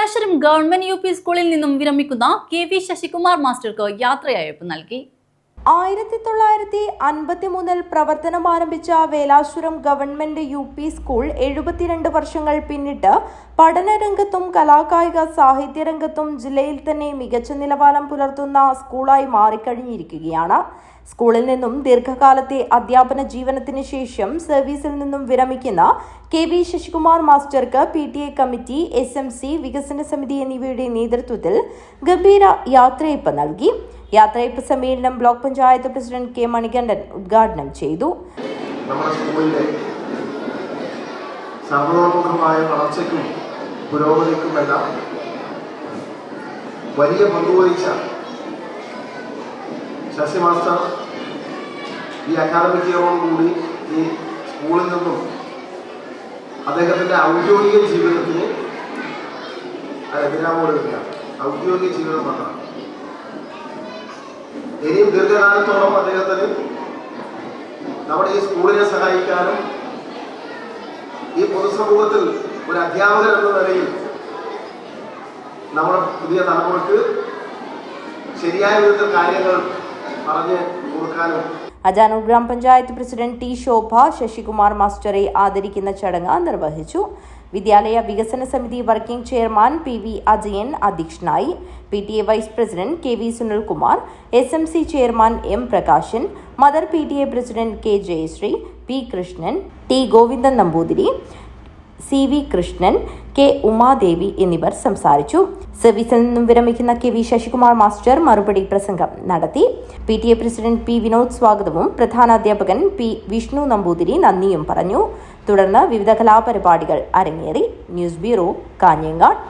Velashwaram government U P സ്കൂളിൽ നിന്നും വിരമിക്കുന്ന KV ശശികുമാർ മാസ്റ്റർക്ക് യാത്രയയപ്പ് നൽകി. 1953 പ്രവർത്തനം ആരംഭിച്ച വേലാശ്വരം ഗവൺമെന്റ് UP സ്കൂൾ 72 വർഷങ്ങൾ പിന്നിട്ട് പഠനരംഗത്തും കലാകായിക സാഹിത്യരംഗത്തും ജില്ലയിൽ തന്നെ മികച്ച നിലവാരം പുലർത്തുന്ന സ്കൂളായി മാറിക്കഴിഞ്ഞിരിക്കുകയാണ്. സ്കൂളിൽ നിന്നും ദീർഘകാലത്തെ അധ്യാപന ജീവനത്തിന് ശേഷം സർവീസിൽ നിന്നും വിരമിക്കുന്ന KV ശശികുമാർ മാസ്റ്റർക്ക് PTA കമ്മിറ്റി, SMC, വികസന സമിതി എന്നിവയുടെ നേതൃത്വത്തിൽ ഗംഭീര യാത്രയയപ്പ് നൽകി. യാത്രയയപ്പ് സമ്മേളനം block panchayat president K. Manikandan ഉദ്ഘാടനം ചെയ്തു. നമ്മുടെ സ്കൂളിലെ സർവതോന്മുഖമായ വളർച്ചയ്ക്കും പുരോഗതിക്കുമെല്ലാം വലിയ പങ്കുവഹിച്ച ശശി മാസ്റ്റർ ഈ അക്കാദമിക് ഇയറോടുകൂടി ഈ സ്കൂളിൽ നിന്നും അദ്ദേഹത്തിൻ്റെ ഔദ്യോഗിക ജീവിതത്തിന് വിരാമോടുകയാണ്. ഔദ്യോഗിക ജീവിതം മാത്രമാണ്. ഇനിയും ദീർഘകാലത്തോളം അദ്ദേഹത്തിന് നമ്മുടെ ഈ സ്കൂളിനെ സഹായിക്കാനും ഈ പൊതുസമൂഹത്തിൽ ഒരു അധ്യാപകൻ എന്ന നിലയിൽ നമ്മുടെ പുതിയ തലമുറക്ക് ശരിയായ വിധത്തിൽ കാര്യങ്ങൾ പറഞ്ഞു കൊടുക്കാനും. അജാനൂർ ഗ്രാമപഞ്ചായത്ത് പ്രസിഡന്റ് T. ശോഭ ശശികുമാർ മാസ്റ്ററെ ആദരിക്കുന്ന ചടങ്ങ് നിർവഹിച്ചു. വിദ്യാലയ വികസന സമിതി വർക്കിംഗ് ചെയർമാൻ PV അജയൻ അധ്യക്ഷനായി. PTA vice president KV Sunilkumar, SMC chairman M. Prakashan, mother PTA president K. Jayashree, P. Krishnan, T. Govindan Namboothiri, CV Krishnan, K. Umadevi എന്നിവർ സംസാരിച്ചു. സർവീസിൽ നിന്നും വിരമിക്കുന്ന KV ശശികുമാർ മാസ്റ്റർ മറുപടി പ്രസംഗം നടത്തി. PTA president P. വിനോദ് സ്വാഗതവും പ്രധാനാധ്യാപകൻ P. വിഷ്ണു നമ്പൂതിരി നന്ദിയും പറഞ്ഞു. തുടർന്ന് വിവിധ കലാപരിപാടികൾ അരങ്ങേറി. News bureau, Kanhangad.